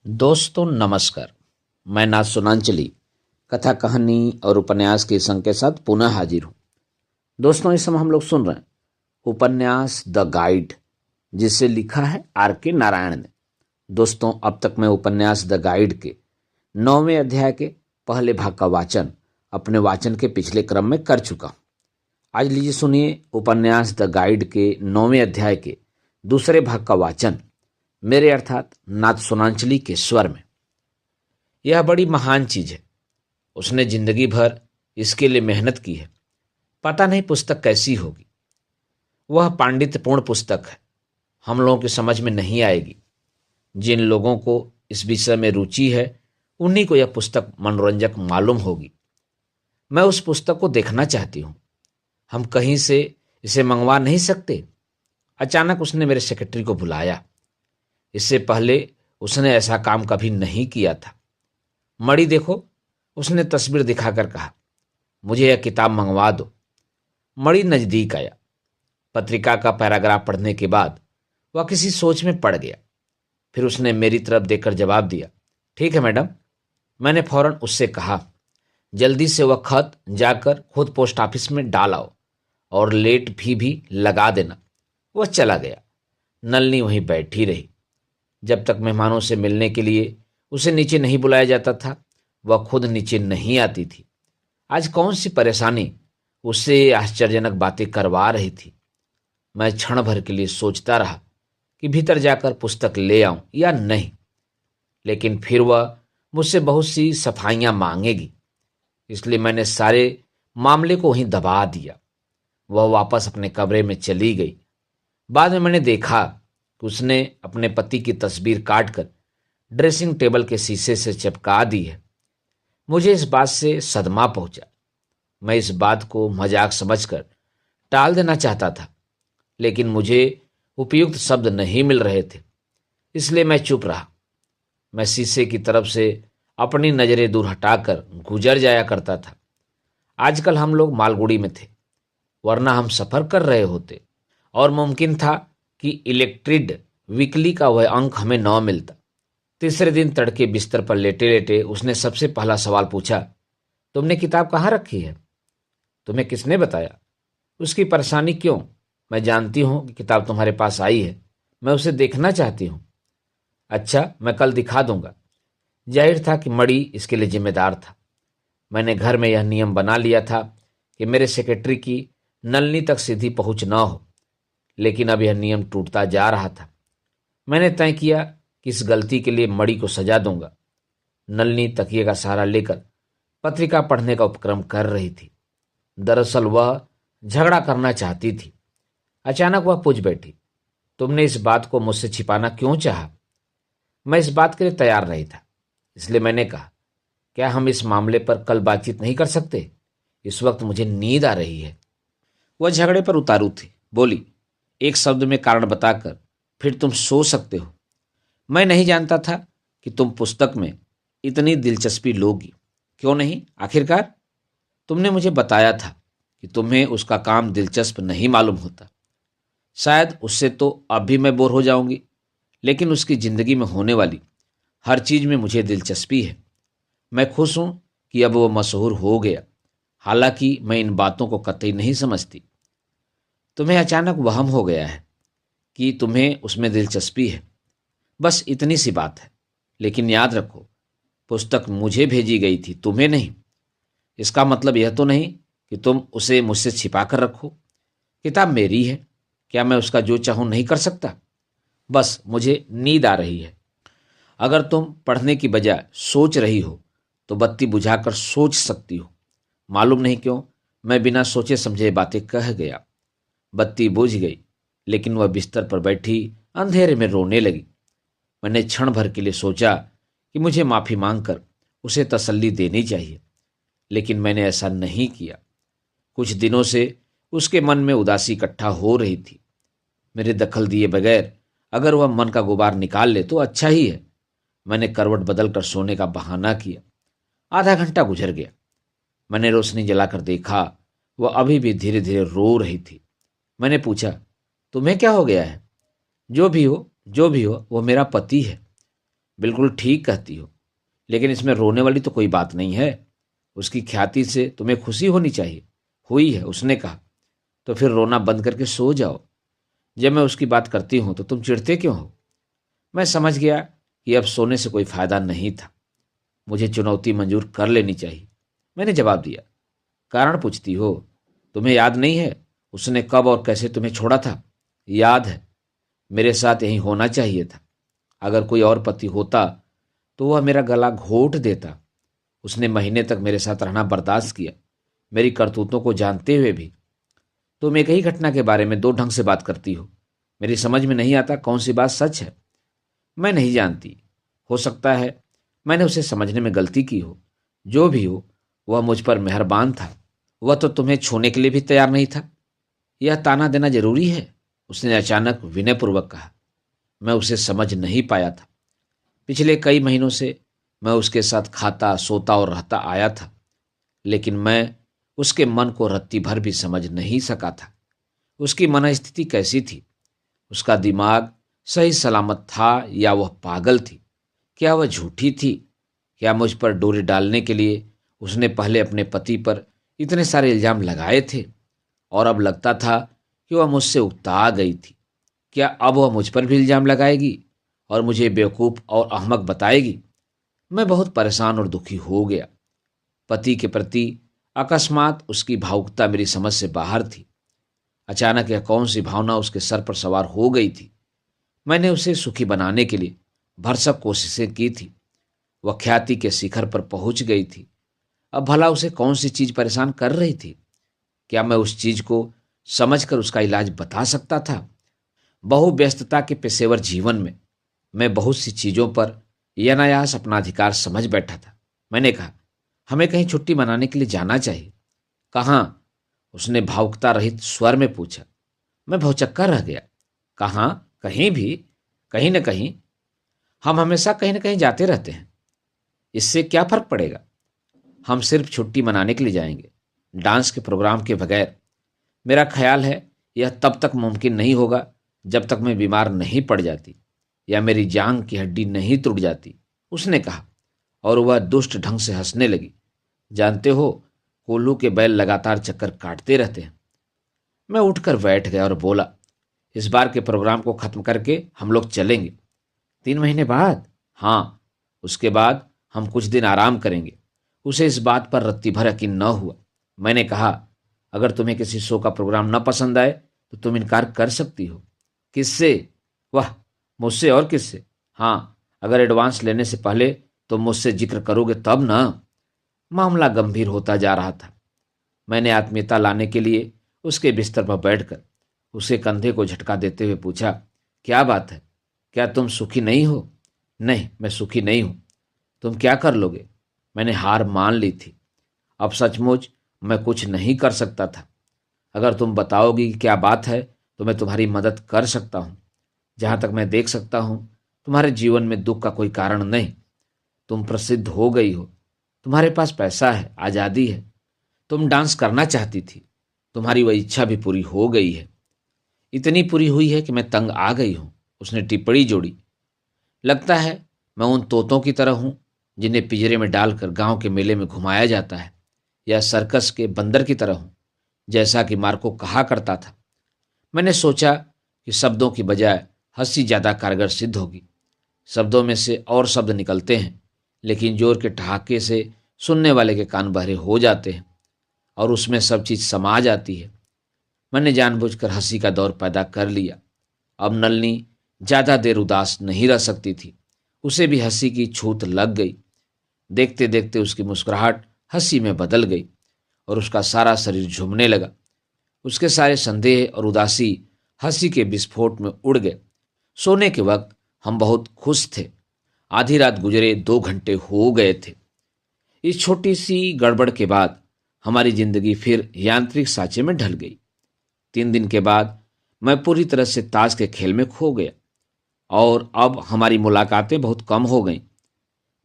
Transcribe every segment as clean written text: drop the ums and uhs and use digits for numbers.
दोस्तों नमस्कार। मैं नाथ सुनांचली कथा कहानी और उपन्यास के संग के साथ पुनः हाजिर हूँ। दोस्तों इस समय हम लोग सुन रहे हैं उपन्यास द गाइड, जिसे लिखा है R.K. नारायण ने। दोस्तों अब तक मैं उपन्यास द गाइड के 9वें अध्याय के पहले भाग का वाचन अपने वाचन के पिछले क्रम में कर चुका हूँ। आज लीजिए सुनिए उपन्यास द गाइड के 9वें अध्याय के दूसरे भाग का वाचन मेरे अर्थात नाथ सुनांचली के स्वर में। यह बड़ी महान चीज है। उसने जिंदगी भर इसके लिए मेहनत की है। पता नहीं पुस्तक कैसी होगी। वह पांडित्यपूर्ण पुस्तक है। हम लोगों की समझ में नहीं आएगी। जिन लोगों को इस विषय में रुचि है उन्हीं को यह पुस्तक मनोरंजक मालूम होगी। मैं उस पुस्तक को देखना चाहती हूँ। हम कहीं से इसे मंगवा नहीं सकते? अचानक उसने मेरे सेक्रेटरी को बुलाया। इससे पहले उसने ऐसा काम कभी नहीं किया था। मणि देखो, उसने तस्वीर दिखाकर कहा, मुझे यह किताब मंगवा दो। मणि नजदीक आया। पत्रिका का पैराग्राफ पढ़ने के बाद वह किसी सोच में पड़ गया। फिर उसने मेरी तरफ देखकर जवाब दिया, ठीक है मैडम। मैंने फौरन उससे कहा, जल्दी से वह खत जाकर खुद पोस्ट ऑफिस में डाल आओ और लेट भी लगा देना। वह चला गया। नलिनी वहीं बैठी रही। जब तक मेहमानों से मिलने के लिए उसे नीचे नहीं बुलाया जाता था वह खुद नीचे नहीं आती थी। आज कौन सी परेशानी उससे आश्चर्यजनक बातें करवा रही थी। मैं क्षण भर के लिए सोचता रहा कि भीतर जाकर पुस्तक ले आऊं या नहीं, लेकिन फिर वह मुझसे बहुत सी सफाइयां मांगेगी, इसलिए मैंने सारे मामले को वहीं दबा दिया। वह वापस अपने कमरे में चली गई। बाद में मैंने देखा कि उसने अपने पति की तस्वीर काटकर ड्रेसिंग टेबल के शीशे से चिपका दी है। मुझे इस बात से सदमा पहुंचा। मैं इस बात को मजाक समझकर टाल देना चाहता था, लेकिन मुझे उपयुक्त शब्द नहीं मिल रहे थे, इसलिए मैं चुप रहा। मैं शीशे की तरफ से अपनी नजरें दूर हटाकर गुजर जाया करता था। आजकल हम लोग मालगुड़ी में थे, वरना हम सफर कर रहे होते और मुमकिन था कि इलेक्ट्रिड वीकली का वह अंक हमें न मिलता। तीसरे दिन तड़के बिस्तर पर लेटे लेटे उसने सबसे पहला सवाल पूछा, तुमने किताब कहाँ रखी है? तुम्हें किसने बताया? उसकी परेशानी क्यों? मैं जानती हूं कि किताब तुम्हारे पास आई है। मैं उसे देखना चाहती हूं। अच्छा, मैं कल दिखा दूंगा। जाहिर था कि मणि इसके लिए जिम्मेदार था। मैंने घर में यह नियम बना लिया था कि मेरे सेक्रेटरी की नलिनी तक सीधी पहुंच न हो, लेकिन अब यह नियम टूटता जा रहा था। मैंने तय किया कि इस गलती के लिए मणि को सजा दूंगा। नलिनी तकिए का सहारा लेकर पत्रिका पढ़ने का उपक्रम कर रही थी। दरअसल वह झगड़ा करना चाहती थी। अचानक वह पूछ बैठी, तुमने इस बात को मुझसे छिपाना क्यों चाहा? मैं इस बात के लिए तैयार नहीं था, इसलिए मैंने कहा, क्या हम इस मामले पर कल बातचीत नहीं कर सकते? इस वक्त मुझे नींद आ रही है। वह झगड़े पर उतारू थी। बोली, एक शब्द में कारण बताकर फिर तुम सो सकते हो। मैं नहीं जानता था कि तुम पुस्तक में इतनी दिलचस्पी लोगी। क्यों नहीं? आखिरकार तुमने मुझे बताया था कि तुम्हें उसका काम दिलचस्प नहीं मालूम होता। शायद उससे तो अब भी मैं बोर हो जाऊंगी, लेकिन उसकी जिंदगी में होने वाली हर चीज में मुझे दिलचस्पी है। मैं खुश हूं कि अब वो मशहूर हो गया, हालांकि मैं इन बातों को कतई नहीं समझती। तुम्हें अचानक वहम हो गया है कि तुम्हें उसमें दिलचस्पी है, बस इतनी सी बात है। लेकिन याद रखो, पुस्तक मुझे भेजी गई थी, तुम्हें नहीं। इसका मतलब यह तो नहीं कि तुम उसे मुझसे छिपा कर रखो। किताब मेरी है, क्या मैं उसका जो चाहूं नहीं कर सकता? बस मुझे नींद आ रही है। अगर तुम पढ़ने की बजाय सोच रही हो तो बत्ती बुझाकर सोच सकती हो। मालूम नहीं क्यों मैं बिना सोचे समझे बातें कह गया। बत्ती बुझ गई, लेकिन वह बिस्तर पर बैठी अंधेरे में रोने लगी। मैंने क्षण भर के लिए सोचा कि मुझे माफी मांगकर उसे तसल्ली देनी चाहिए, लेकिन मैंने ऐसा नहीं किया। कुछ दिनों से उसके मन में उदासी इकट्ठा हो रही थी। मेरे दखल दिए बगैर अगर वह मन का गुबार निकाल ले तो अच्छा ही है। मैंने करवट बदलकर सोने का बहाना किया। आधा घंटा गुजर गया। मैंने रोशनी जलाकर देखा, वह अभी भी धीरे धीरे रो रही थी। मैंने पूछा, तुम्हें क्या हो गया है? जो भी हो वो मेरा पति है। बिल्कुल ठीक कहती हो, लेकिन इसमें रोने वाली तो कोई बात नहीं है। उसकी ख्याति से तुम्हें खुशी होनी चाहिए। हुई है, उसने कहा। तो फिर रोना बंद करके सो जाओ। जब मैं उसकी बात करती हूं तो तुम चिढ़ते क्यों हो? मैं समझ गया कि अब सोने से कोई फायदा नहीं था। मुझे चुनौती मंजूर कर लेनी चाहिए। मैंने जवाब दिया। कारण पूछती हो? तुम्हें याद नहीं है उसने कब और कैसे तुम्हें छोड़ा था? याद है। मेरे साथ यही होना चाहिए था। अगर कोई और पति होता तो वह मेरा गला घोंट देता। उसने महीने तक मेरे साथ रहना बर्दाश्त किया, मेरी करतूतों को जानते हुए भी। तुम एक ही घटना के बारे में दो ढंग से बात करती हो। मेरी समझ में नहीं आता कौन सी बात सच है। मैं नहीं जानती। हो सकता है मैंने उसे समझने में गलती की हो। जो भी हो, वह मुझ पर मेहरबान था। वह तो तुम्हें छूने के लिए भी तैयार नहीं था। यह ताना देना जरूरी है? उसने अचानक विनयपूर्वक कहा। मैं उसे समझ नहीं पाया था। पिछले कई महीनों से मैं उसके साथ खाता, सोता और रहता आया था, लेकिन मैं उसके मन को रत्ती भर भी समझ नहीं सका था। उसकी मनस्थिति कैसी थी? उसका दिमाग सही सलामत था या वह पागल थी? क्या वह झूठी थी? क्या मुझ पर डोरी डालने के लिए उसने पहले अपने पति पर इतने सारे इल्जाम लगाए थे और अब लगता था कि वह मुझसे उकता गई थी? क्या अब वह मुझ पर भी इल्जाम लगाएगी और मुझे बेवकूफ़ और अहमक बताएगी? मैं बहुत परेशान और दुखी हो गया। पति के प्रति अकस्मात उसकी भावुकता मेरी समझ से बाहर थी। अचानक यह कौन सी भावना उसके सर पर सवार हो गई थी? मैंने उसे सुखी बनाने के लिए भरसक कोशिशें की थी। वह ख्याति के शिखर पर पहुंच गई थी। अब भला उसे कौन सी चीज परेशान कर रही थी? क्या मैं उस चीज को समझकर उसका इलाज बता सकता था? बहु व्यस्तता के पेशेवर जीवन में मैं बहुत सी चीजों पर अनायास अपना अधिकार समझ बैठा था। मैंने कहा, हमें कहीं छुट्टी मनाने के लिए जाना चाहिए। कहाँ? उसने भावुकता रहित स्वर में पूछा। मैं भौचक्का रह गया। कहाँ? कहीं भी, कहीं न कहीं। हम हमेशा कहीं न कहीं जाते रहते हैं। इससे क्या फर्क पड़ेगा? हम सिर्फ छुट्टी मनाने के लिए जाएंगे, डांस के प्रोग्राम के बगैर। मेरा ख्याल है यह तब तक मुमकिन नहीं होगा जब तक मैं बीमार नहीं पड़ जाती या मेरी जांघ की हड्डी नहीं टूट जाती, उसने कहा। और वह दुष्ट ढंग से हंसने लगी। जानते हो, कोल्हू के बैल लगातार चक्कर काटते रहते हैं। मैं उठकर बैठ गया और बोला, इस बार के प्रोग्राम को खत्म करके हम लोग चलेंगे। 3 महीने बाद? हाँ। उसके बाद हम कुछ दिन आराम करेंगे। उसे इस बात पर रत्ती भर यकीन न हुआ। मैंने कहा, अगर तुम्हें किसी शो का प्रोग्राम न पसंद आए तो तुम इनकार कर सकती हो। किससे? वह, मुझसे और किससे? हाँ, अगर एडवांस लेने से पहले तुम मुझसे जिक्र करोगे तब ना। मामला गंभीर होता जा रहा था। मैंने आत्मीयता लाने के लिए उसके बिस्तर पर बैठकर उसके कंधे को झटका देते हुए पूछा, क्या बात है? क्या तुम सुखी नहीं हो? नहीं, मैं सुखी नहीं हूं। तुम क्या कर लोगे? मैंने हार मान ली थी। अब सचमुच मैं कुछ नहीं कर सकता था। अगर तुम बताओगी कि क्या बात है तो मैं तुम्हारी मदद कर सकता हूं। जहां तक मैं देख सकता हूं, तुम्हारे जीवन में दुख का कोई कारण नहीं। तुम प्रसिद्ध हो गई हो, तुम्हारे पास पैसा है, आजादी है। तुम डांस करना चाहती थी, तुम्हारी वह इच्छा भी पूरी हो गई है। इतनी पूरी हुई है कि मैं तंग आ गई हूं, उसने टिप्पणी जोड़ी। लगता है मैं उन तोतों की तरह हूं जिन्हें पिंजरे में डालकर गांव के मेले में घुमाया जाता है, या सर्कस के बंदर की तरह हूं, जैसा कि मार्को कहा करता था। मैंने सोचा कि शब्दों की बजाय हंसी ज्यादा कारगर सिद्ध होगी। शब्दों में से और शब्द निकलते हैं, लेकिन जोर के ठहाके से सुनने वाले के कान बहरे हो जाते हैं और उसमें सब चीज समा जाती है। मैंने जानबूझकर हंसी का दौर पैदा कर लिया। अब नलनी ज्यादा देर उदास नहीं रह सकती थी। उसे भी हंसी की छूत लग गई। देखते देखते उसकी मुस्कुराहट हंसी में बदल गई और उसका सारा शरीर झूमने लगा। उसके सारे संदेह और उदासी हंसी के विस्फोट में उड़ गए। सोने के वक्त हम बहुत खुश थे। आधी रात गुजरे 2 घंटे हो गए थे। इस छोटी सी गड़बड़ के बाद हमारी जिंदगी फिर यांत्रिक साँचे में ढल गई। 3 दिन के बाद मैं पूरी तरह से ताश के खेल में खो गया और अब हमारी मुलाकातें बहुत कम हो गईं।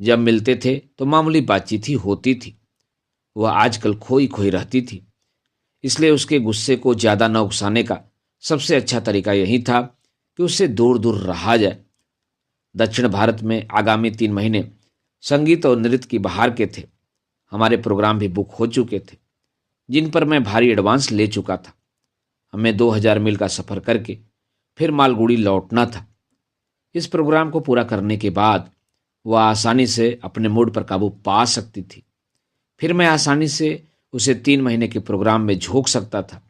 जब मिलते थे तो मामूली बातचीत ही होती थी। वह आजकल खोई खोई रहती थी, इसलिए उसके गुस्से को ज्यादा न उकसाने का सबसे अच्छा तरीका यही था कि उससे दूर दूर रहा जाए। दक्षिण भारत में आगामी 3 महीने संगीत और नृत्य की बहार के थे। हमारे प्रोग्राम भी बुक हो चुके थे, जिन पर मैं भारी एडवांस ले चुका था। हमें 2000 मील का सफ़र करके फिर मालगुड़ी लौटना था। इस प्रोग्राम को पूरा करने के बाद वह आसानी से अपने मूड पर काबू पा सकती थी। फिर मैं आसानी से उसे 3 महीने के प्रोग्राम में झोंक सकता था।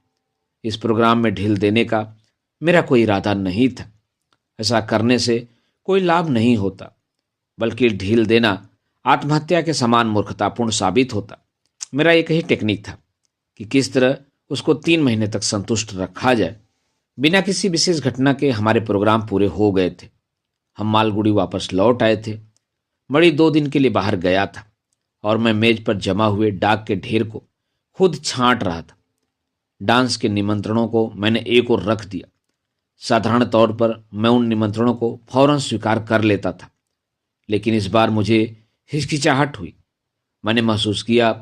इस प्रोग्राम में ढील देने का मेरा कोई इरादा नहीं था। ऐसा करने से कोई लाभ नहीं होता, बल्कि ढील देना आत्महत्या के समान मूर्खतापूर्ण साबित होता। मेरा एक ही टेक्निक था कि किस तरह उसको 3 महीने तक संतुष्ट रखा जाए। बिना किसी विशेष घटना के हमारे प्रोग्राम पूरे हो गए थे। हम मालगुड़ी वापस लौट आए थे। मणि 2 दिन के लिए बाहर गया था और मैं मेज पर जमा हुए डाक के ढेर को खुद छांट रहा था। डांस के निमंत्रणों को मैंने एक ओर रख दिया। साधारण तौर पर मैं उन निमंत्रणों को फौरन स्वीकार कर लेता था, लेकिन इस बार मुझे हिचकिचाहट हुई। मैंने महसूस किया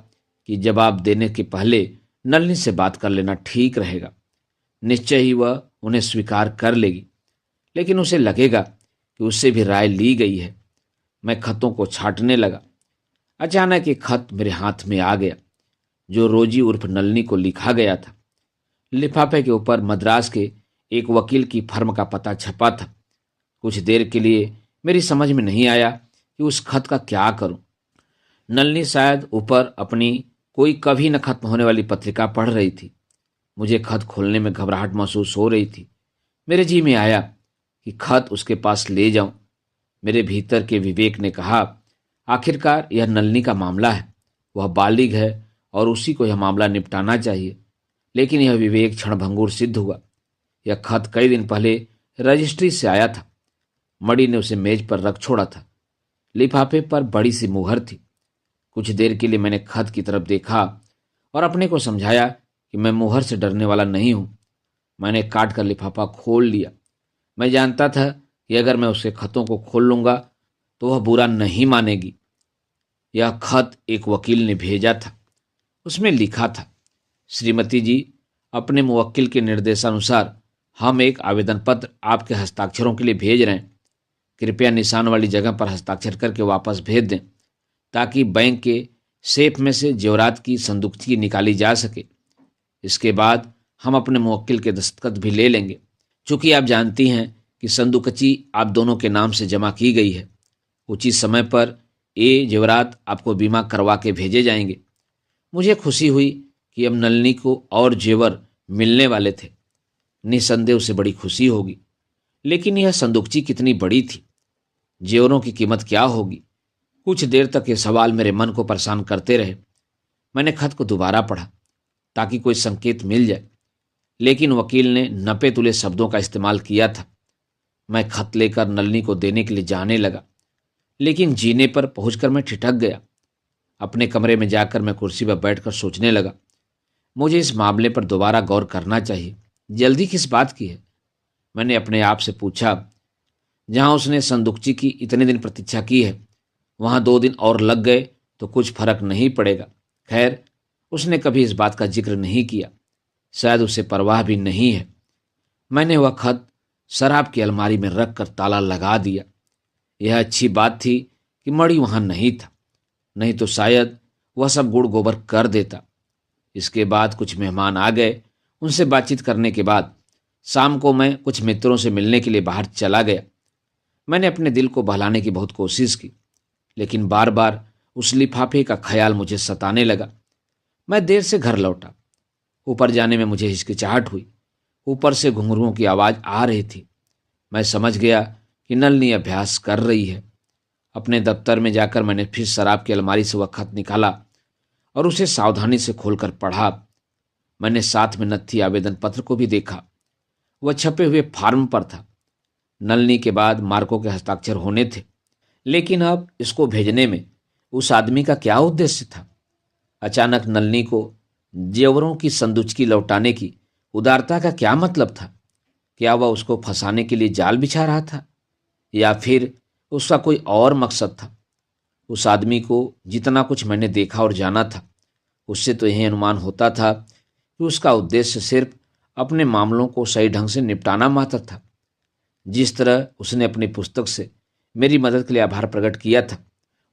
कि जवाब देने के पहले नलिनी से बात कर लेना ठीक रहेगा। निश्चय ही वह उन्हें स्वीकार कर लेगी, लेकिन उसे लगेगा कि उससे भी राय ली गई है। मैं खतों को छांटने लगा। अचानक एक खत मेरे हाथ में आ गया, जो रोजी उर्फ नलिनी को लिखा गया था। लिफाफे के ऊपर मद्रास के एक वकील की फर्म का पता छपा था। कुछ देर के लिए मेरी समझ में नहीं आया कि उस खत का क्या करूं। नलिनी शायद ऊपर अपनी कोई कभी न खत्म होने वाली पत्रिका पढ़ रही थी। मुझे खत खोलने में घबराहट महसूस हो रही थी। मेरे जी में आया कि खत उसके पास ले जाऊं। मेरे भीतर के विवेक ने कहा, आखिरकार यह नलिनी का मामला है, वह बालिग है और उसी को यह मामला निपटाना चाहिए। लेकिन यह विवेक क्षणभंगुर सिद्ध हुआ। यह खत कई दिन पहले रजिस्ट्री से आया था। मणि ने उसे मेज पर रख छोड़ा था। लिफाफे पर बड़ी सी मुहर थी। कुछ देर के लिए मैंने खत की तरफ देखा और अपने को समझाया कि मैं मुहर से डरने वाला नहीं हूं। मैंने काट कर लिफाफा खोल लिया। मैं जानता था कि अगर मैं उसके खतों को खोल लूंगा तो वह बुरा नहीं मानेगी। यह खत एक वकील ने भेजा था। उसमें लिखा था, श्रीमती जी, अपने मुवक्किल के निर्देशानुसार हम एक आवेदन पत्र आपके हस्ताक्षरों के लिए भेज रहे हैं। कृपया निशान वाली जगह पर हस्ताक्षर करके वापस भेज दें, ताकि बैंक के सेफ में से जेवरात की संदूकची निकाली जा सके। इसके बाद हम अपने मुवक्किल के दस्तखत भी ले लेंगे। चूंकि आप जानती हैं कि संदूकची आप दोनों के नाम से जमा की गई है। उचित समय पर ये जेवरात आपको बीमा करवा के भेजे जाएंगे। मुझे खुशी हुई कि अब नलिनी को और जेवर मिलने वाले थे। निसंदेह उसे बड़ी खुशी होगी। लेकिन यह संदूकची कितनी बड़ी थी? जेवरों की कीमत क्या होगी? कुछ देर तक ये सवाल मेरे मन को परेशान करते रहे। मैंने खत को दोबारा पढ़ा ताकि कोई संकेत मिल जाए, लेकिन वकील ने नपे तुले शब्दों का इस्तेमाल किया था। मैं खत लेकर नलिनी को देने के लिए जाने लगा, लेकिन जीने पर पहुंचकर मैं ठिठक गया। अपने कमरे में जाकर मैं कुर्सी पर बैठकर सोचने लगा, मुझे इस मामले पर दोबारा गौर करना चाहिए। जल्दी किस बात की है? मैंने अपने आप से पूछा। जहां उसने संदूकची की इतने दिन प्रतीक्षा की है, वहां 2 दिन और लग गए तो कुछ फर्क नहीं पड़ेगा। खैर, उसने कभी इस बात का जिक्र नहीं किया। शायद उसे परवाह भी नहीं है। मैंने वह खत शराब की अलमारी में रख कर ताला लगा दिया। यह अच्छी बात थी कि मणि वहां नहीं था, नहीं तो शायद वह सब गुड़ गोबर कर देता। इसके बाद कुछ मेहमान आ गए। उनसे बातचीत करने के बाद शाम को मैं कुछ मित्रों से मिलने के लिए बाहर चला गया। मैंने अपने दिल को बहलाने की बहुत कोशिश की, लेकिन बार बार उस लिफाफे का ख्याल मुझे सताने लगा। मैं देर से घर लौटा। ऊपर जाने में मुझे हिचकिचाहट हुई। ऊपर से घुंघरुओं की आवाज़ आ रही थी। मैं समझ गया कि नलिनी अभ्यास कर रही है। अपने दफ्तर में जाकर मैंने फिर शराब की अलमारी से वह खत निकाला और उसे सावधानी से खोलकर पढ़ा। मैंने साथ में नत्थी आवेदन पत्र को भी देखा। वह छपे हुए फार्म पर था। नलिनी के बाद मार्को के हस्ताक्षर होने थे, लेकिन अब इसको भेजने में उस आदमी का क्या उद्देश्य था? अचानक नलिनी को जेवरों की संदूकची लौटाने की उदारता का क्या मतलब था? क्या वह उसको फंसाने के लिए जाल बिछा रहा था, या फिर उसका कोई और मकसद था? उस आदमी को जितना कुछ मैंने देखा और जाना था, उससे तो यही अनुमान होता था कि उसका उद्देश्य सिर्फ अपने मामलों को सही ढंग से निपटाना मात्र था। जिस तरह उसने अपनी पुस्तक से मेरी मदद के लिए आभार प्रकट किया था।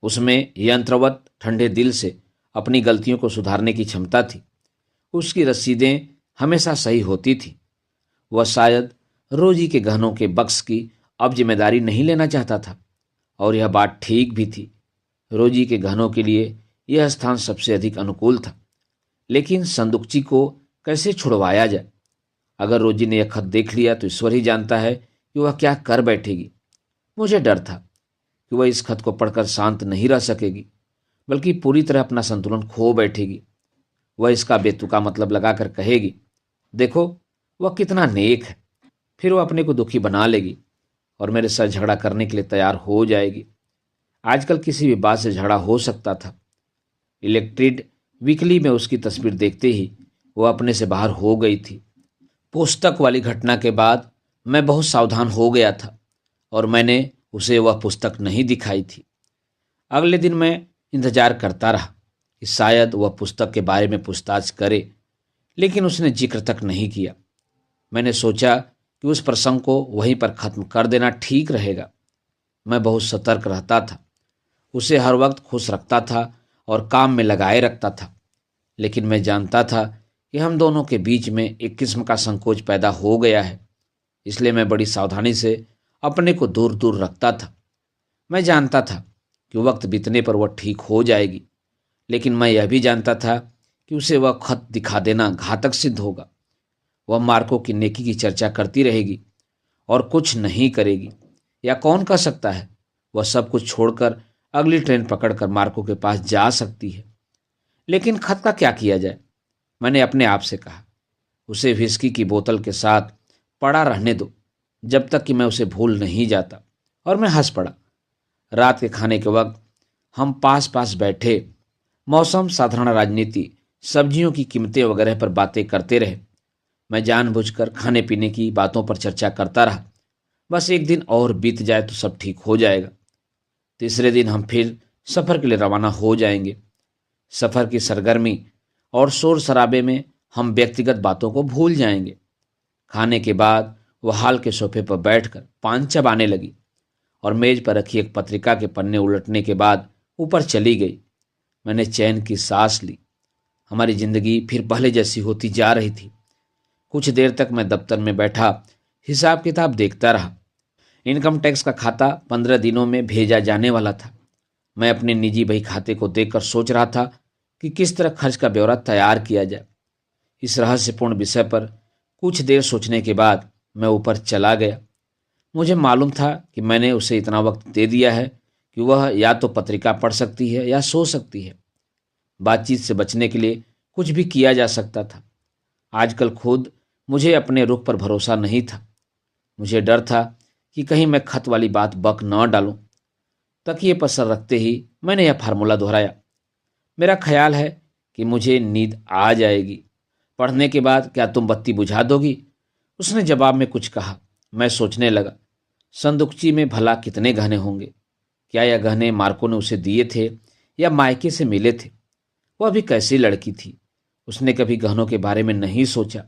उसमें यंत्रवत ठंडे दिल से अपनी गलतियों को सुधारने की क्षमता थी। उसकी रसीदें हमेशा सही होती थी। वह शायद रोजी के गहनों के बक्स की अब जिम्मेदारी नहीं लेना चाहता था, और यह बात ठीक भी थी। रोजी के गहनों के लिए यह स्थान सबसे अधिक अनुकूल था। लेकिन संदुकची को कैसे छुड़वाया जाए? अगर रोजी ने यह खत देख लिया तो ईश्वर ही जानता है कि वह क्या कर बैठेगी। मुझे डर था कि वह इस खत को पढ़कर शांत नहीं रह सकेगी, बल्कि पूरी तरह अपना संतुलन खो बैठेगी। वह इसका बेतुका मतलब लगाकर कहेगी, देखो वह कितना नेक है। फिर वह अपने को दुखी बना लेगी और मेरे साथ झगड़ा करने के लिए तैयार हो जाएगी। आजकल किसी भी बात से झगड़ा हो सकता था। इलेक्ट्रिड वीकली में उसकी तस्वीर देखते ही वह अपने से बाहर हो गई थी। पुस्तक वाली घटना के बाद मैं बहुत सावधान हो गया था और मैंने उसे वह पुस्तक नहीं दिखाई थी। अगले दिन मैं इंतजार करता रहा कि शायद वह पुस्तक के बारे में पूछताछ करे, लेकिन उसने जिक्र तक नहीं किया। मैंने सोचा कि उस प्रसंग को वहीं पर खत्म कर देना ठीक रहेगा। मैं बहुत सतर्क रहता था, उसे हर वक्त खुश रखता था और काम में लगाए रखता था। लेकिन मैं जानता था कि हम दोनों के बीच में एक किस्म का संकोच पैदा हो गया है, इसलिए मैं बड़ी सावधानी से अपने को दूर दूर रखता था। मैं जानता था कि वक्त बीतने पर वह ठीक हो जाएगी, लेकिन मैं यह भी जानता था कि उसे वह खत दिखा देना घातक सिद्ध होगा। वह मार्को की नेकी की चर्चा करती रहेगी और कुछ नहीं करेगी, या कौन कह सकता है वह सब कुछ छोड़कर अगली ट्रेन पकड़कर मार्को के पास जा सकती है। लेकिन खत का क्या किया जाए? मैंने अपने आप से कहा, उसे विस्की की बोतल के साथ पड़ा रहने दो जब तक कि मैं उसे भूल नहीं जाता। और मैं हंस पड़ा। रात के खाने के वक्त हम पास पास बैठे मौसम, साधारण राजनीति, सब्जियों की कीमतें वगैरह पर बातें करते रहे। मैं जानबूझकर खाने पीने की बातों पर चर्चा करता रहा। बस एक दिन और बीत जाए तो सब ठीक हो जाएगा। तीसरे दिन हम फिर सफ़र के लिए रवाना हो जाएंगे। सफ़र की सरगर्मी और शोर शराबे में हम व्यक्तिगत बातों को भूल जाएंगे। खाने के बाद वह हाल के सोफे पर बैठकर पान चबाने लगी और मेज पर रखी एक पत्रिका के पन्ने उलटने के बाद ऊपर चली गई। मैंने चैन की सांस ली। हमारी जिंदगी फिर पहले जैसी होती जा रही थी। कुछ देर तक मैं दफ्तर में बैठा हिसाब किताब देखता रहा। इनकम टैक्स का खाता 15 दिनों में भेजा जाने वाला था। मैं अपने निजी बही खाते को देखकर सोच रहा था कि किस तरह खर्च का ब्यौरा तैयार किया जाए। इस रहस्यपूर्ण विषय पर कुछ देर सोचने के बाद मैं ऊपर चला गया। मुझे मालूम था कि मैंने उसे इतना वक्त दे दिया है कि वह या तो पत्रिका पढ़ सकती है या सो सकती है। बातचीत से बचने के लिए कुछ भी किया जा सकता था। आजकल खुद मुझे अपने रुख पर भरोसा नहीं था। मुझे डर था कि कहीं मैं खत वाली बात बक न डालूं। तकिए पर सर रखते ही मैंने यह फार्मूला दोहराया, मेरा ख्याल है कि मुझे नींद आ जाएगी। पढ़ने के बाद क्या तुम बत्ती बुझा दोगी? उसने जवाब में कुछ कहा। मैं सोचने लगा, संदुकची में भला कितने गहने होंगे? क्या यह गहने मार्को ने उसे दिए थे या मायके से मिले थे? वह भी कैसी लड़की थी, उसने कभी गहनों के बारे में नहीं सोचा।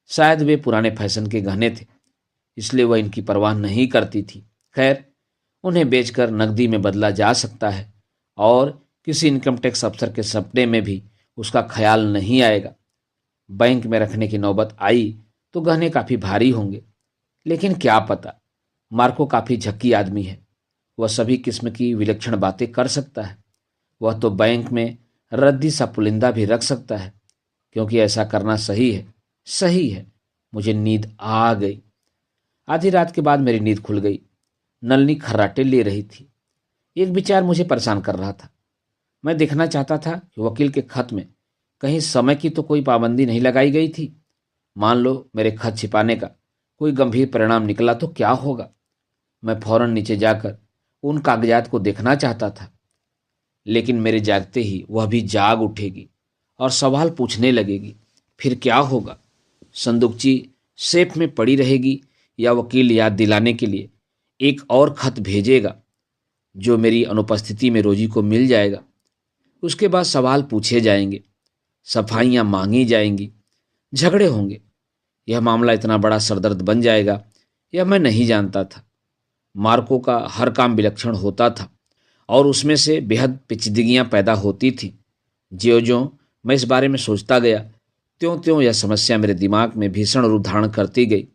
शायद वे पुराने फैशन के गहने थे, इसलिए वह इनकी परवाह नहीं करती थी। खैर, उन्हें बेचकर नकदी में बदला जा सकता है और किसी इनकम टैक्स अफसर के सपने में भी उसका ख्याल नहीं आएगा। बैंक में रखने की नौबत आई तो गहने काफ़ी भारी होंगे, लेकिन क्या पता, मार्को काफ़ी झक्की आदमी है। वह सभी किस्म की विलक्षण बातें कर सकता है। वह तो बैंक में रद्दी सा पुलिंदा भी रख सकता है, क्योंकि ऐसा करना सही है। सही है। मुझे नींद आ गई। आधी रात के बाद मेरी नींद खुल गई। नलनी खर्राटे ले रही थी। एक विचार मुझे परेशान कर रहा था। मैं देखना चाहता था कि वकील के खत में कहीं समय की तो कोई पाबंदी नहीं लगाई गई थी। मान लो मेरे खत छिपाने का कोई गंभीर परिणाम निकला तो क्या होगा? मैं फौरन नीचे जाकर उन कागजात को देखना चाहता था, लेकिन मेरे जागते ही वह भी जाग उठेगी और सवाल पूछने लगेगी। फिर क्या होगा? संदुकची सेफ में पड़ी रहेगी या वकील याद दिलाने के लिए एक और खत भेजेगा जो मेरी अनुपस्थिति में रोजी को मिल जाएगा? उसके बाद सवाल पूछे जाएंगे, सफाइयाँ मांगी जाएंगी, झगड़े होंगे। यह मामला इतना बड़ा सरदर्द बन जाएगा, यह मैं नहीं जानता था। मार्को का हर काम विलक्षण होता था और उसमें से बेहद पेचीदगियां पैदा होती थीं। ज्यों-ज्यों मैं इस बारे में सोचता गया, त्यों-त्यों यह समस्या मेरे दिमाग में भीषण रूप धारण करती गई।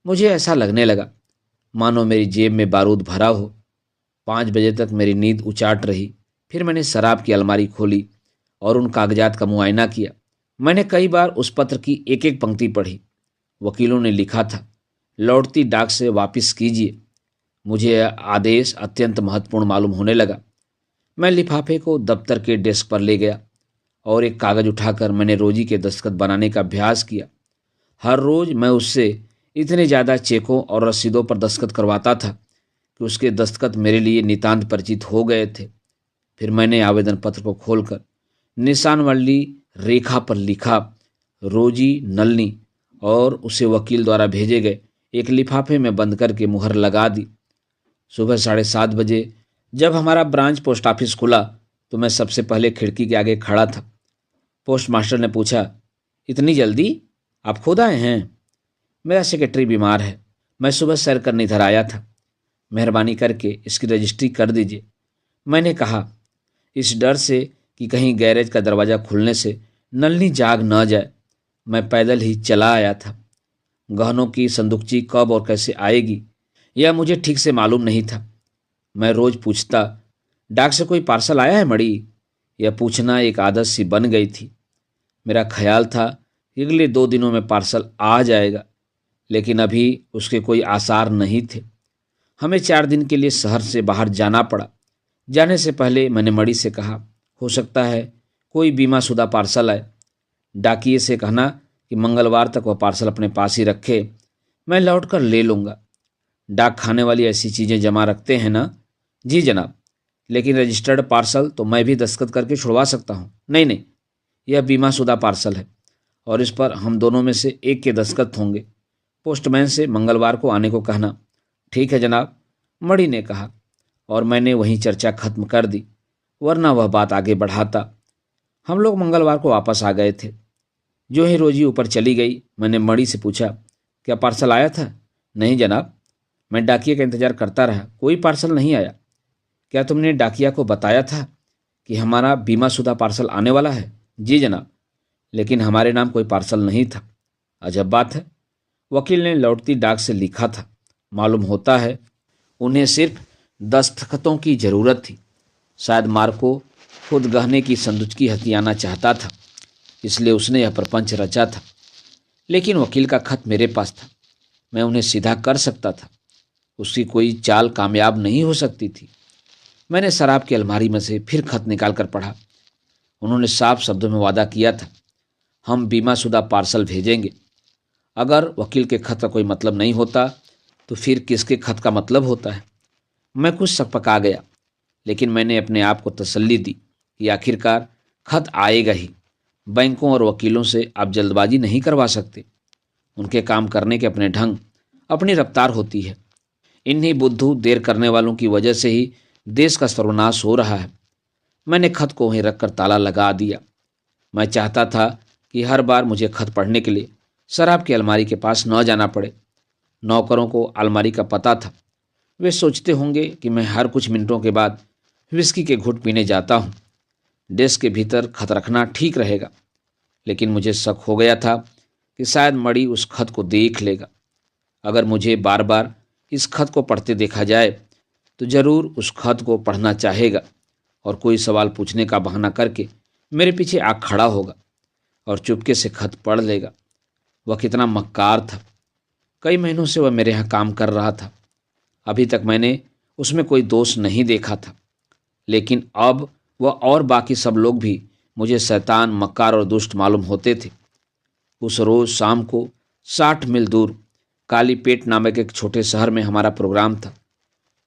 मुझे ऐसा लगने लगा मानो मेरी जेब में बारूद भरा हो। 5 बजे तक मेरी नींद उचाट रही। फिर मैंने शराब की अलमारी खोली और उन कागजात का मुआयना किया। मैंने कई बार उस पत्र की एक एक पंक्ति पढ़ी। वकीलों ने लिखा था, लौटती डाक से वापस कीजिए। मुझे यह आदेश अत्यंत महत्वपूर्ण मालूम होने लगा। मैं लिफाफे को दफ्तर के डेस्क पर ले गया और एक कागज उठाकर मैंने रोजी के दस्तखत बनाने का अभ्यास किया। हर रोज मैं उससे इतने ज़्यादा चेकों और रसीदों पर दस्तखत करवाता था कि उसके दस्तखत मेरे लिए नितांत परिचित हो गए थे। फिर मैंने आवेदन पत्र को खोलकर निशान वाली रेखा पर लिखा रोजी नलनी और उसे वकील द्वारा भेजे गए एक लिफाफे में बंद करके मुहर लगा दी। सुबह 7:30 बजे जब हमारा ब्रांच पोस्ट ऑफिस खुला तो मैं सबसे पहले खिड़की के आगे खड़ा था। पोस्ट मास्टर ने पूछा, इतनी जल्दी आप खुद आए हैं? मेरा सेक्रेटरी बीमार है, मैं सुबह सैर करने इधर आया था, मेहरबानी करके इसकी रजिस्ट्री कर दीजिए। मैंने कहा, इस डर से कि कहीं गैरेज का दरवाज़ा खुलने से नलनी जाग न जाए मैं पैदल ही चला आया था। गहनों की संदूकची कब और कैसे आएगी यह मुझे ठीक से मालूम नहीं था। मैं रोज पूछता, डाक से कोई पार्सल आया है मड़ी? यह पूछना एक आदत सी बन गई थी। मेरा ख्याल था कि अगले 2 दिनों में पार्सल आ जाएगा, लेकिन अभी उसके कोई आसार नहीं थे। हमें 4 दिन के लिए शहर से बाहर जाना पड़ा। जाने से पहले मैंने मड़ी से कहा, हो सकता है कोई बीमाशुदा पार्सल आए। डाकिए से कहना कि मंगलवार तक वह पार्सल अपने पास ही रखे, मैं लौट कर ले लूँगा। डाक खाने वाली ऐसी चीज़ें जमा रखते हैं ना? जी जनाब, लेकिन रजिस्टर्ड पार्सल तो मैं भी दस्तखत करके छुड़वा सकता हूँ। नहीं नहीं, यह बीमाशुदा पार्सल है और इस पर हम दोनों में से एक के दस्तखत होंगे। पोस्टमैन से मंगलवार को आने को कहना। ठीक है जनाब, मणि ने कहा और मैंने वहीं चर्चा खत्म कर दी, वरना वह बात आगे बढ़ाता। हम लोग मंगलवार को वापस आ गए थे। जो ही रोजी ऊपर चली गई मैंने मणि से पूछा, क्या पार्सल आया था? नहीं जनाब, मैं डाकिया का इंतजार करता रहा, कोई पार्सल नहीं आया। क्या तुमने डाकिया को बताया था कि हमारा बीमाशुदा पार्सल आने वाला है? जी जनाब, लेकिन हमारे नाम कोई पार्सल नहीं था। अजब बात है, वकील ने लौटती डाक से लिखा था। मालूम होता है उन्हें सिर्फ दस्तखतों की जरूरत थी। शायद मार्को खुद गहने की संदूकची हथियाना चाहता था, इसलिए उसने यह प्रपंच रचा था। लेकिन वकील का खत मेरे पास था, मैं उन्हें सीधा कर सकता था। उसकी कोई चाल कामयाब नहीं हो सकती थी। मैंने शराब की अलमारी में से फिर खत निकाल कर पढ़ा। उन्होंने साफ शब्दों में वादा किया था, हम बीमाशुदा पार्सल भेजेंगे। अगर वकील के खत का कोई मतलब नहीं होता तो फिर किसके खत का मतलब होता है? मैं कुछ सकपका गया, लेकिन मैंने अपने आप को तसल्ली दी कि आखिरकार खत आएगा ही। बैंकों और वकीलों से आप जल्दबाजी नहीं करवा सकते। उनके काम करने के अपने ढंग, अपनी रफ्तार होती है। इन्हीं बुद्धू देर करने वालों की वजह से ही देश का सर्वनाश हो रहा है। मैंने खत को वहीं रखकर ताला लगा दिया। मैं चाहता था कि हर बार मुझे खत पढ़ने के लिए शराब की अलमारी के पास न जाना पड़े। नौकरों को अलमारी का पता था। वे सोचते होंगे कि मैं हर कुछ मिनटों के बाद विस्की के घुट पीने जाता हूँ। डेस्क के भीतर खत रखना ठीक रहेगा, लेकिन मुझे शक हो गया था कि शायद मणि उस खत को देख लेगा। अगर मुझे बार बार इस खत को पढ़ते देखा जाए तो जरूर उस खत को पढ़ना चाहेगा और कोई सवाल पूछने का बहाना करके मेरे पीछे आ खड़ा होगा और चुपके से खत पढ़ लेगा। वह कितना मक्कार था। कई महीनों से वह मेरे यहाँ काम कर रहा था। अभी तक मैंने उसमें कोई दोष नहीं देखा था, लेकिन अब वह और बाकी सब लोग भी मुझे शैतान, मक्कार और दुष्ट मालूम होते थे। उस रोज शाम को 60 मील दूर कालीपेट नामक एक छोटे शहर में हमारा प्रोग्राम था।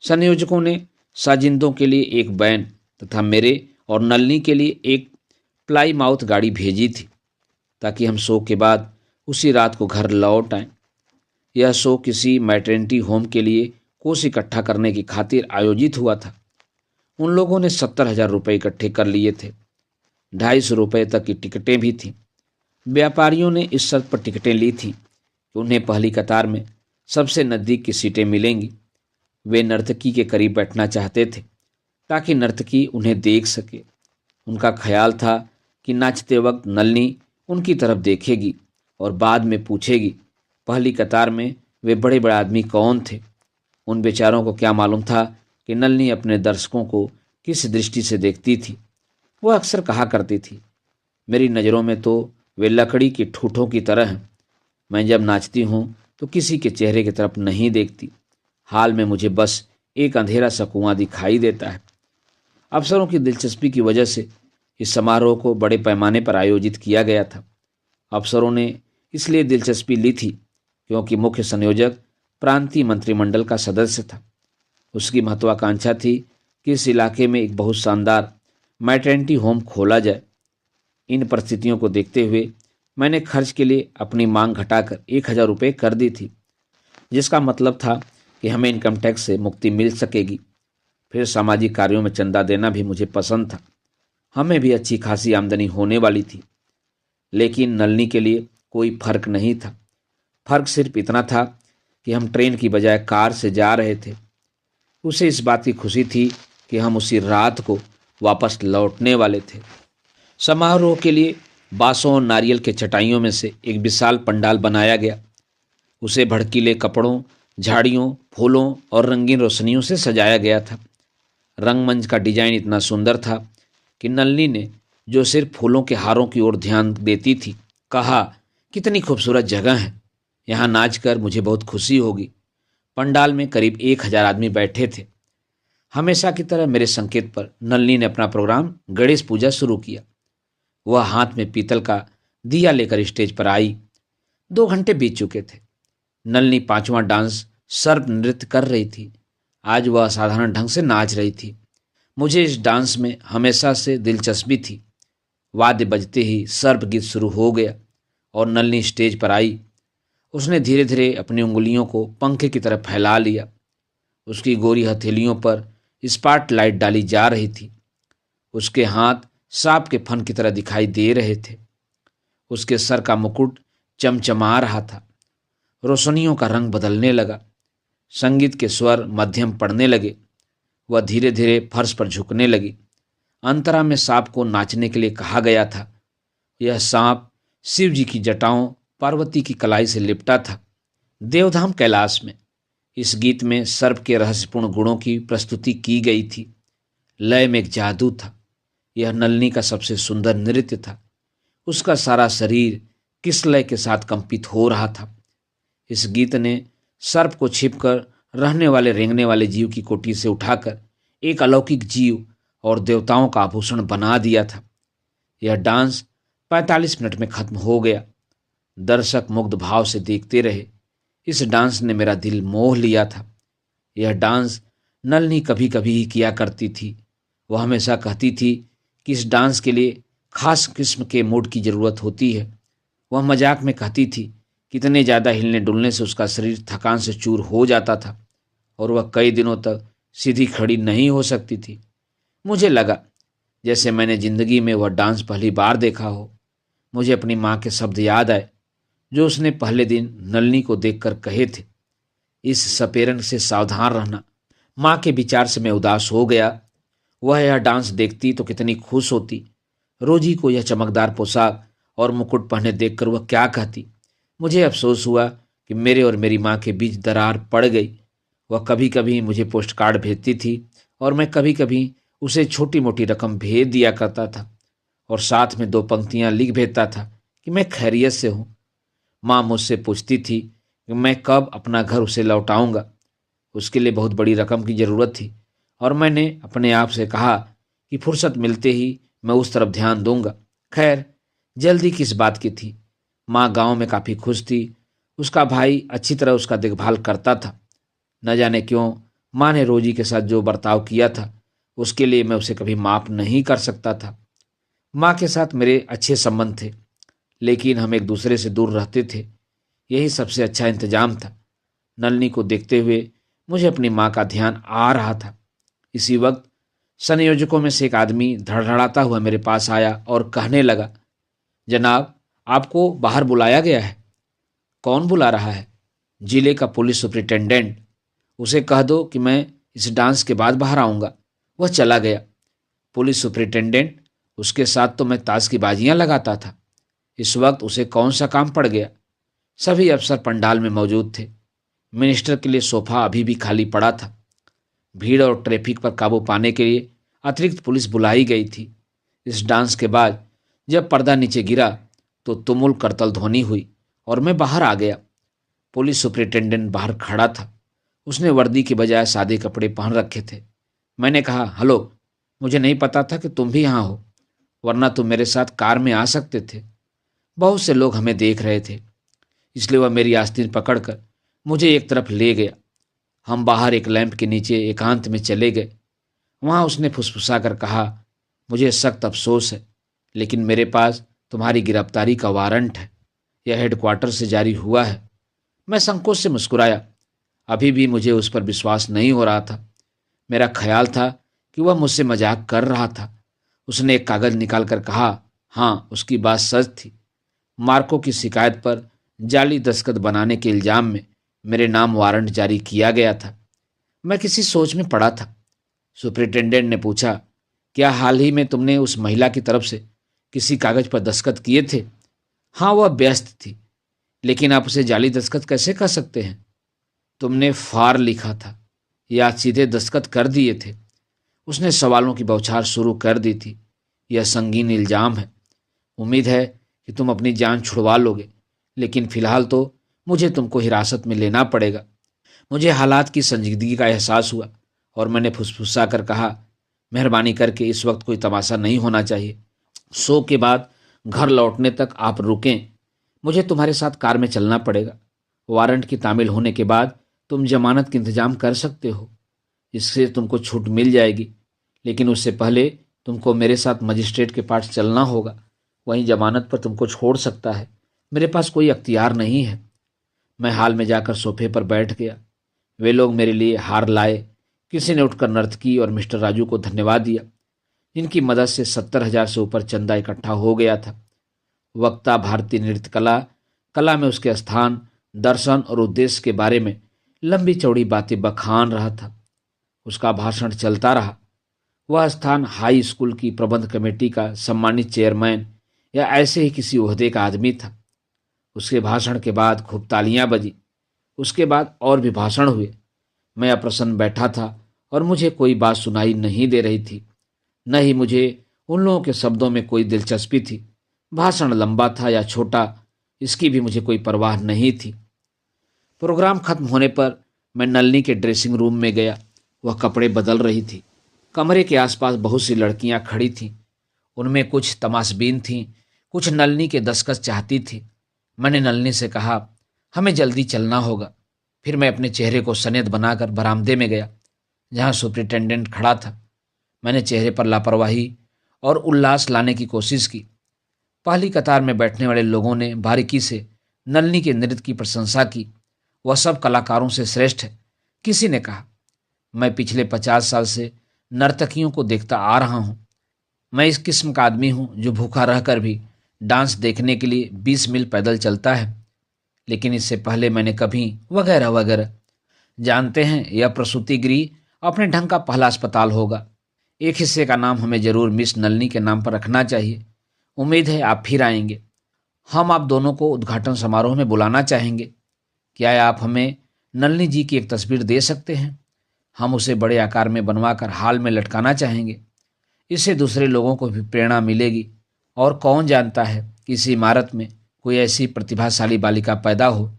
संयोजकों ने साजिंदों के लिए एक वैन तथा मेरे और नलनी के लिए एक प्लाई माउथ गाड़ी भेजी थी, ताकि हम शो के बाद उसी रात को घर लौट आएं। यह शो किसी मैटरनिटी होम के लिए कोष इकट्ठा करने की खातिर आयोजित हुआ था। उन लोगों ने 70,000 रुपये इकट्ठे कर लिए थे। 250 रुपये तक की टिकटें भी थीं। व्यापारियों ने इस शर्त पर टिकटें ली थी कि उन्हें पहली कतार में सबसे नज़दीक की सीटें मिलेंगी। वे नर्तकी के करीब बैठना चाहते थे ताकि नर्तकी उन्हें देख सके। उनका ख्याल था कि नाचते वक्त नलिनी उनकी तरफ देखेगी और बाद में पूछेगी पहली कतार में वे बड़े बड़े आदमी कौन थे। उन बेचारों को क्या मालूम था कि नलिनी अपने दर्शकों को किस दृष्टि से देखती थी। वह अक्सर कहा करती थी, मेरी नज़रों में तो वे लकड़ी की ठूठों की तरह हैं। मैं जब नाचती हूँ तो किसी के चेहरे की तरफ नहीं देखती। हाल में मुझे बस एक अंधेरा सा कुआं दिखाई देता है। अफसरों की दिलचस्पी की वजह से इस समारोह को बड़े पैमाने पर आयोजित किया गया था। अफसरों ने इसलिए दिलचस्पी ली थी क्योंकि मुख्य संयोजक प्रांतीय मंत्रिमंडल का सदस्य था। उसकी महत्वाकांक्षा थी कि इस इलाके में एक बहुत शानदार मैटरनिटी होम खोला जाए। इन परिस्थितियों को देखते हुए मैंने खर्च के लिए अपनी मांग घटाकर 1,000 रुपये कर दी थी, जिसका मतलब था कि हमें इनकम टैक्स से मुक्ति मिल सकेगी। फिर सामाजिक कार्यों में चंदा देना भी मुझे पसंद था। हमें भी अच्छी खासी आमदनी होने वाली थी। लेकिन नलिनी के लिए कोई फर्क नहीं था। फर्क सिर्फ इतना था कि हम ट्रेन की बजाय कार से जा रहे थे। उसे इस बात की खुशी थी कि हम उसी रात को वापस लौटने वाले थे। समारोह के लिए बांसों और नारियल के चटाइयों में से एक विशाल पंडाल बनाया गया। उसे भड़कीले कपड़ों, झाड़ियों, फूलों और रंगीन रोशनियों से सजाया गया था। रंगमंच का डिजाइन इतना सुंदर था कि नलिनी ने, जो सिर्फ फूलों के हारों की ओर ध्यान देती थी, कहा, कितनी खूबसूरत जगह है, यहाँ नाच कर मुझे बहुत खुशी होगी। पंडाल में करीब 1,000 आदमी बैठे थे। हमेशा की तरह मेरे संकेत पर नलिनी ने अपना प्रोग्राम गणेश पूजा शुरू किया। वह हाथ में पीतल का दिया लेकर स्टेज पर आई। 2 घंटे बीत चुके थे। नलिनी 5वां डांस सर्प नृत्य कर रही थी। आज वह असाधारण ढंग से नाच रही थी। मुझे इस डांस में हमेशा से दिलचस्पी थी। वाद्य बजते ही सर्प गीत शुरू हो गया और नलिनी स्टेज पर आई। उसने धीरे धीरे अपनी उंगलियों को पंखे की तरफ फैला लिया। उसकी गोरी हथेलियों पर स्पॉटलाइट डाली जा रही थी। उसके हाथ सांप के फन की तरह दिखाई दे रहे थे। उसके सर का मुकुट चमचमा रहा था। रोशनियों का रंग बदलने लगा। संगीत के स्वर मध्यम पड़ने लगे। वह धीरे धीरे फर्श पर झुकने लगी। अंतरा में सांप को नाचने के लिए कहा गया था। यह सांप शिव जी की जटाओं, पार्वती की कलाई से लिपटा था। देवधाम कैलाश में इस गीत में सर्प के रहस्यपूर्ण गुणों की प्रस्तुति की गई थी। लय में एक जादू था। यह नलिनी का सबसे सुंदर नृत्य था। उसका सारा शरीर किस लय के साथ कंपित हो रहा था। इस गीत ने सर्प को छिपकर रहने वाले रेंगने वाले जीव की कोटि से उठाकर एक अलौकिक जीव और देवताओं का आभूषण बना दिया था। यह डांस 45 मिनट में खत्म हो गया। दर्शक मुग्ध भाव से देखते रहे। इस डांस ने मेरा दिल मोह लिया था। यह डांस नलिनी कभी कभी ही किया करती थी। वह हमेशा कहती थी कि इस डांस के लिए खास किस्म के मूड की ज़रूरत होती है। वह मजाक में कहती थी कि इतने ज़्यादा हिलने डुलने से उसका शरीर थकान से चूर हो जाता था और वह कई दिनों तक सीधी खड़ी नहीं हो सकती थी। मुझे लगा जैसे मैंने ज़िंदगी में वह डांस पहली बार देखा हो। मुझे अपनी माँ के शब्द याद आए जो उसने पहले दिन नलिनी को देखकर कहे थे, इस सपेरन से सावधान रहना। माँ के विचार से मैं उदास हो गया। वह यह डांस देखती तो कितनी खुश होती। रोजी को यह चमकदार पोशाक और मुकुट पहने देखकर वह क्या कहती। मुझे अफसोस हुआ कि मेरे और मेरी माँ के बीच दरार पड़ गई। वह कभी कभी मुझे पोस्ट कार्ड भेजती थी और मैं कभी कभी उसे छोटी मोटी रकम भेज दिया करता था और साथ में 2 पंक्तियाँ लिख भेजता था कि मैं खैरियत से हूँ। माँ मुझसे पूछती थी कि मैं कब अपना घर उसे लौटाऊंगा। उसके लिए बहुत बड़ी रकम की ज़रूरत थी और मैंने अपने आप से कहा कि फुर्सत मिलते ही मैं उस तरफ ध्यान दूंगा। खैर, जल्दी किस बात की थी। माँ गांव में काफ़ी खुश थी। उसका भाई अच्छी तरह उसका देखभाल करता था। न जाने क्यों माँ ने रोजी के साथ जो बर्ताव किया था उसके लिए मैं उसे कभी माफ़ नहीं कर सकता था। माँ के साथ मेरे अच्छे संबंध थे, लेकिन हम एक दूसरे से दूर रहते थे। यही सबसे अच्छा इंतजाम था। नलिनी को देखते हुए मुझे अपनी माँ का ध्यान आ रहा था। इसी वक्त संयोजकों में से एक आदमी धड़धड़ाता हुआ मेरे पास आया और कहने लगा, जनाब, आपको बाहर बुलाया गया है। कौन बुला रहा है? जिले का पुलिस सुपरिटेंडेंट। उसे कह दो कि मैं इस डांस के बाद बाहर आऊँगा। वह चला गया। पुलिस सुपरिटेंडेंट, उसके साथ तो मैं ताश की बाजियां लगाता था। इस वक्त उसे कौन सा काम पड़ गया? सभी अफसर पंडाल में मौजूद थे। मिनिस्टर के लिए सोफा अभी भी खाली पड़ा था। भीड़ और ट्रैफिक पर काबू पाने के लिए अतिरिक्त पुलिस बुलाई गई थी। इस डांस के बाद जब पर्दा नीचे गिरा तो तुमुल करतल ध्वनि हुई और मैं बाहर आ गया। पुलिस सुपरिटेंडेंट बाहर खड़ा था। उसने वर्दी के बजाय सादे कपड़े पहन रखे थे। मैंने कहा, हेलो, मुझे नहीं पता था कि तुम भी यहाँ हो, वरना तुम मेरे साथ कार में आ सकते थे। बहुत से लोग हमें देख रहे थे, इसलिए वह मेरी आस्तीन पकड़कर मुझे एक तरफ ले गया। हम बाहर एक लैंप के नीचे एकांत में चले गए। वहाँ उसने फुसफुसा कर कहा, मुझे सख्त अफसोस है, लेकिन मेरे पास तुम्हारी गिरफ्तारी का वारंट है। यह हेडक्वार्टर से जारी हुआ है। मैं संकोच से मुस्कुराया। अभी भी मुझे उस पर विश्वास नहीं हो रहा था। मेरा ख्याल था कि वह मुझसे मजाक कर रहा था। उसने एक कागज निकालकर कहा, हाँ, उसकी बात सच थी। मार्को की शिकायत पर जाली दस्तखत बनाने के इल्जाम में मेरे नाम वारंट जारी किया गया था। मैं किसी सोच में पड़ा था। सुपरिटेंडेंट ने पूछा, क्या हाल ही में तुमने उस महिला की तरफ से किसी कागज पर दस्तखत किए थे? हाँ, वह व्यस्त थी, लेकिन आप उसे जाली दस्तखत कैसे कर सकते हैं? तुमने फार लिखा था या सीधे दस्तखत कर दिए थे? उसने सवालों की बौछार शुरू कर दी थी। यह संगीन इल्जाम है। उम्मीद है कि तुम अपनी जान छुड़वा लोगे, लेकिन फिलहाल तो मुझे तुमको हिरासत में लेना पड़ेगा। मुझे हालात की संजीदगी का एहसास हुआ और मैंने फुसफुसा कर कहा, मेहरबानी करके इस वक्त कोई तमाशा नहीं होना चाहिए। शो के बाद घर लौटने तक आप रुकें। मुझे तुम्हारे साथ कार में चलना पड़ेगा। वारंट की तामील होने के बाद तुम जमानत का इंतजाम कर सकते हो। इससे तुमको छूट मिल जाएगी, लेकिन उससे पहले तुमको मेरे साथ मजिस्ट्रेट के पास चलना होगा। वहीं जमानत पर तुमको छोड़ सकता है। मेरे पास कोई अख्तियार नहीं है। मैं हाल में जाकर सोफे पर बैठ गया। वे लोग मेरे लिए हार लाए। किसी ने उठकर नर्तकी और मिस्टर राजू को धन्यवाद दिया, जिनकी मदद से 70,000 से ऊपर चंदा इकट्ठा हो गया था। वक्ता भारतीय नृत्य कला, कला में उसके स्थान, दर्शन और उद्देश्य के बारे में लंबी चौड़ी बातें बखान रहा था। उसका भाषण चलता रहा। वह स्थान हाई स्कूल की प्रबंध कमेटी का सम्मानित चेयरमैन या ऐसे ही किसी ओहदे का आदमी था। उसके भाषण के बाद खूब तालियां बजी। उसके बाद और भी भाषण हुए। मैं अप्रसन्न बैठा था और मुझे कोई बात सुनाई नहीं दे रही थी। न ही मुझे उन लोगों के शब्दों में कोई दिलचस्पी थी। भाषण लंबा था या छोटा, इसकी भी मुझे कोई परवाह नहीं थी। प्रोग्राम खत्म होने पर मैं नलिनी के ड्रेसिंग रूम में गया। वह कपड़े बदल रही थी। कमरे के आसपास बहुत सी लड़कियां खड़ी थीं। उनमें कुछ तमाशबीन थीं, कुछ नलिनी के दस्तखत चाहती थी। मैंने नलिनी से कहा, हमें जल्दी चलना होगा। फिर मैं अपने चेहरे को सनेद बनाकर बरामदे में गया, जहां सुपरिटेंडेंट खड़ा था। मैंने चेहरे पर लापरवाही और उल्लास लाने की कोशिश की। पहली कतार में बैठने वाले लोगों ने बारीकी से नलिनी के नृत्य की प्रशंसा की। वह सब कलाकारों से श्रेष्ठ है। किसी ने कहा, मैं पिछले 50 साल से नर्तकियों को देखता आ रहा हूं। मैं इस किस्म का आदमी हूं जो भूखा रहकर भी डांस देखने के लिए 20 मील पैदल चलता है। लेकिन इससे पहले मैंने कभी वगैरह वगैरह। जानते हैं, यह प्रसूति गृह अपने ढंग का पहला अस्पताल होगा। एक हिस्से का नाम हमें जरूर मिस नलिनी के नाम पर रखना चाहिए। उम्मीद है आप फिर आएंगे। हम आप दोनों को उद्घाटन समारोह में बुलाना चाहेंगे। क्या आप हमें नलिनी जी की एक तस्वीर दे सकते हैं? हम उसे बड़े आकार में बनवाकर हाल में लटकाना चाहेंगे। इससे दूसरे लोगों को भी प्रेरणा मिलेगी। और कौन जानता है कि इस इमारत में कोई ऐसी प्रतिभाशाली बालिका पैदा हो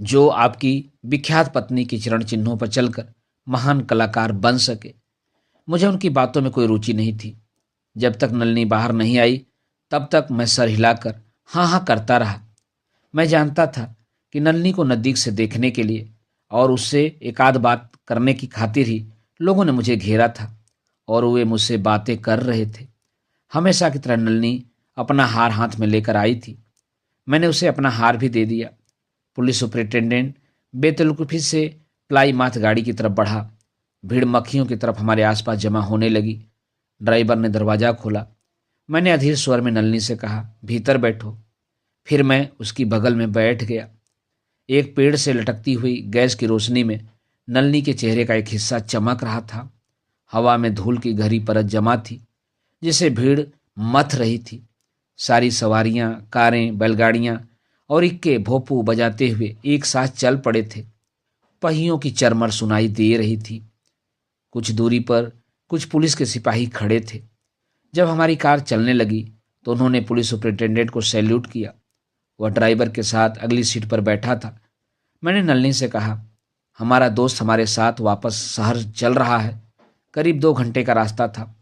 जो आपकी विख्यात पत्नी के चरण चिन्हों पर चलकर महान कलाकार बन सके। मुझे उनकी बातों में कोई रुचि नहीं थी। जब तक नलिनी बाहर नहीं आई तब तक मैं सर हिलाकर हाँ हाँ करता रहा। मैं जानता था कि नलिनी को नज़दीक से देखने के लिए और उससे एकाध बात करने की खातिर ही लोगों ने मुझे घेरा था और वे मुझसे बातें कर रहे थे। हमेशा की तरह नलिनी अपना हार हाथ में लेकर आई थी। मैंने उसे अपना हार भी दे दिया। पुलिस सुपरिटेंडेंट बेतलकुफी से प्लाई माथ गाड़ी की तरफ बढ़ा। भीड़ मक्खियों की तरफ हमारे आसपास जमा होने लगी। ड्राइवर ने दरवाज़ा खोला। मैंने अधीर स्वर में नलिनी से कहा, भीतर बैठो। फिर मैं उसकी बगल में बैठ गया। एक पेड़ से लटकती हुई गैस की रोशनी में नलिनी के चेहरे का एक हिस्सा चमक रहा था। हवा में धूल की गहरी परत जमा थी जिसे भीड़ मथ रही थी। सारी सवारियां, कारें, बैलगाड़ियां और इक्के भोंपू बजाते हुए एक साथ चल पड़े थे। पहियों की चरमर सुनाई दे रही थी। कुछ दूरी पर कुछ पुलिस के सिपाही खड़े थे। जब हमारी कार चलने लगी तो उन्होंने पुलिस सुपरिटेंडेंट को सैल्यूट किया। वह ड्राइवर के साथ अगली सीट पर बैठा था। मैंने नलिनी से कहा, हमारा दोस्त हमारे साथ वापस शहर चल रहा है। करीब 2 घंटे का रास्ता था।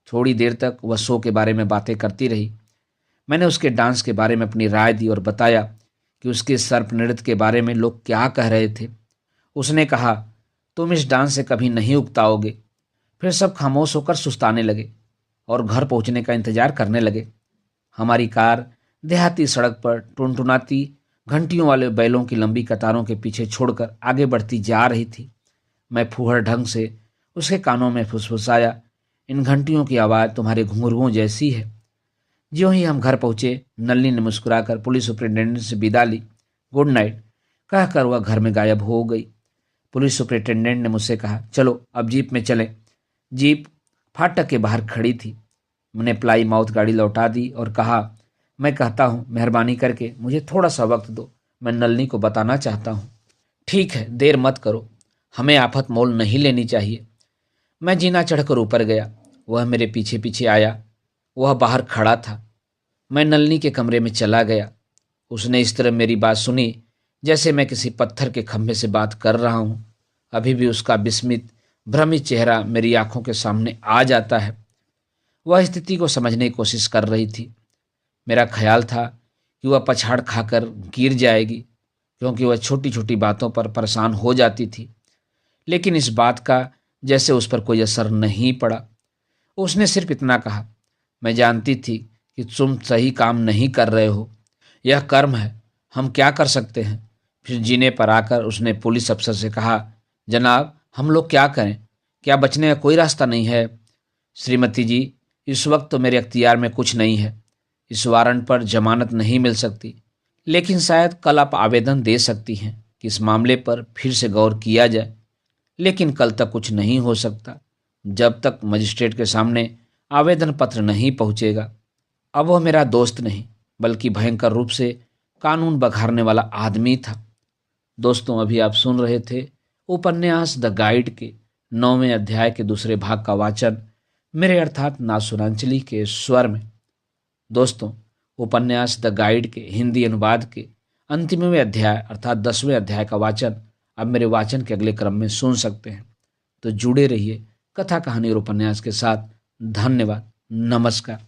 थोड़ी देर तक वह शो के बारे में बातें करती रही। मैंने उसके डांस के बारे में अपनी राय दी और बताया कि उसके सर्प नृत्य के बारे में लोग क्या कह रहे थे। उसने कहा, तुम इस डांस से कभी नहीं उकताओगे। फिर सब खामोश होकर सुस्ताने लगे और घर पहुंचने का इंतजार करने लगे। हमारी कार देहाती सड़क पर टुनटुनाती घंटियों वाले बैलों की लंबी कतारों के पीछे छोड़कर आगे बढ़ती जा रही थी। मैं फूहड़ ढंग से उसके कानों में फुसफुसाया, इन घंटियों की आवाज़ तुम्हारे घुंघरुओं जैसी है। ज्यों ही हम घर पहुंचे, नलिनी ने मुस्कुराकर पुलिस सुपरिटेंडेंट से विदा ली। गुड नाइट कहकर वह घर में गायब हो गई। पुलिस सुपरिटेंडेंट ने मुझसे कहा, चलो अब जीप में चलें। जीप फाटक के बाहर खड़ी थी। मैंने प्लाई माउथ गाड़ी लौटा दी और कहा, मैं कहता हूँ मेहरबानी करके मुझे थोड़ा सा वक्त दो, मैं नलिनी को बताना चाहता हूँ। ठीक है, देर मत करो, हमें आफत मोल नहीं लेनी चाहिए। मैं जीना चढ़कर ऊपर गया। वह मेरे पीछे पीछे आया। वह बाहर खड़ा था। मैं नलिनी के कमरे में चला गया। उसने इस तरह मेरी बात सुनी जैसे मैं किसी पत्थर के खंभे से बात कर रहा हूँ। अभी भी उसका विस्मित, भ्रमित चेहरा मेरी आंखों के सामने आ जाता है। वह स्थिति को समझने की कोशिश कर रही थी। मेरा ख्याल था कि वह पछाड़ खाकर गिर जाएगी क्योंकि वह छोटी छोटी बातों पर परेशान हो जाती थी, लेकिन इस बात का जैसे उस पर कोई असर नहीं पड़ा। उसने सिर्फ इतना कहा, मैं जानती थी कि तुम सही काम नहीं कर रहे हो, यह कर्म है, हम क्या कर सकते हैं। फिर जीने पर आकर उसने पुलिस अफसर से कहा, जनाब हम लोग क्या करें, क्या बचने का कोई रास्ता नहीं है। श्रीमती जी, इस वक्त तो मेरे अख्तियार में कुछ नहीं है। इस वारंट पर जमानत नहीं मिल सकती, लेकिन शायद कल आप आवेदन दे सकती हैं कि इस मामले पर फिर से गौर किया जाए। लेकिन कल तक कुछ नहीं हो सकता जब तक मजिस्ट्रेट के सामने आवेदन पत्र नहीं पहुंचेगा। अब वह मेरा दोस्त नहीं बल्कि भयंकर रूप से कानून बघारने वाला आदमी था। दोस्तों, अभी आप सुन रहे थे उपन्यास द गाइड के 9वें अध्याय के दूसरे भाग का वाचन मेरे अर्थात नासुरांचली के स्वर में। दोस्तों, उपन्यास द गाइड के हिंदी अनुवाद के अंतिमवें अध्याय अर्थात 10वें अध्याय का वाचन अब मेरे वाचन के अगले क्रम में सुन सकते हैं। तो जुड़े रहिए कथा, कहानी और उपन्यास के साथ। धन्यवाद। नमस्कार।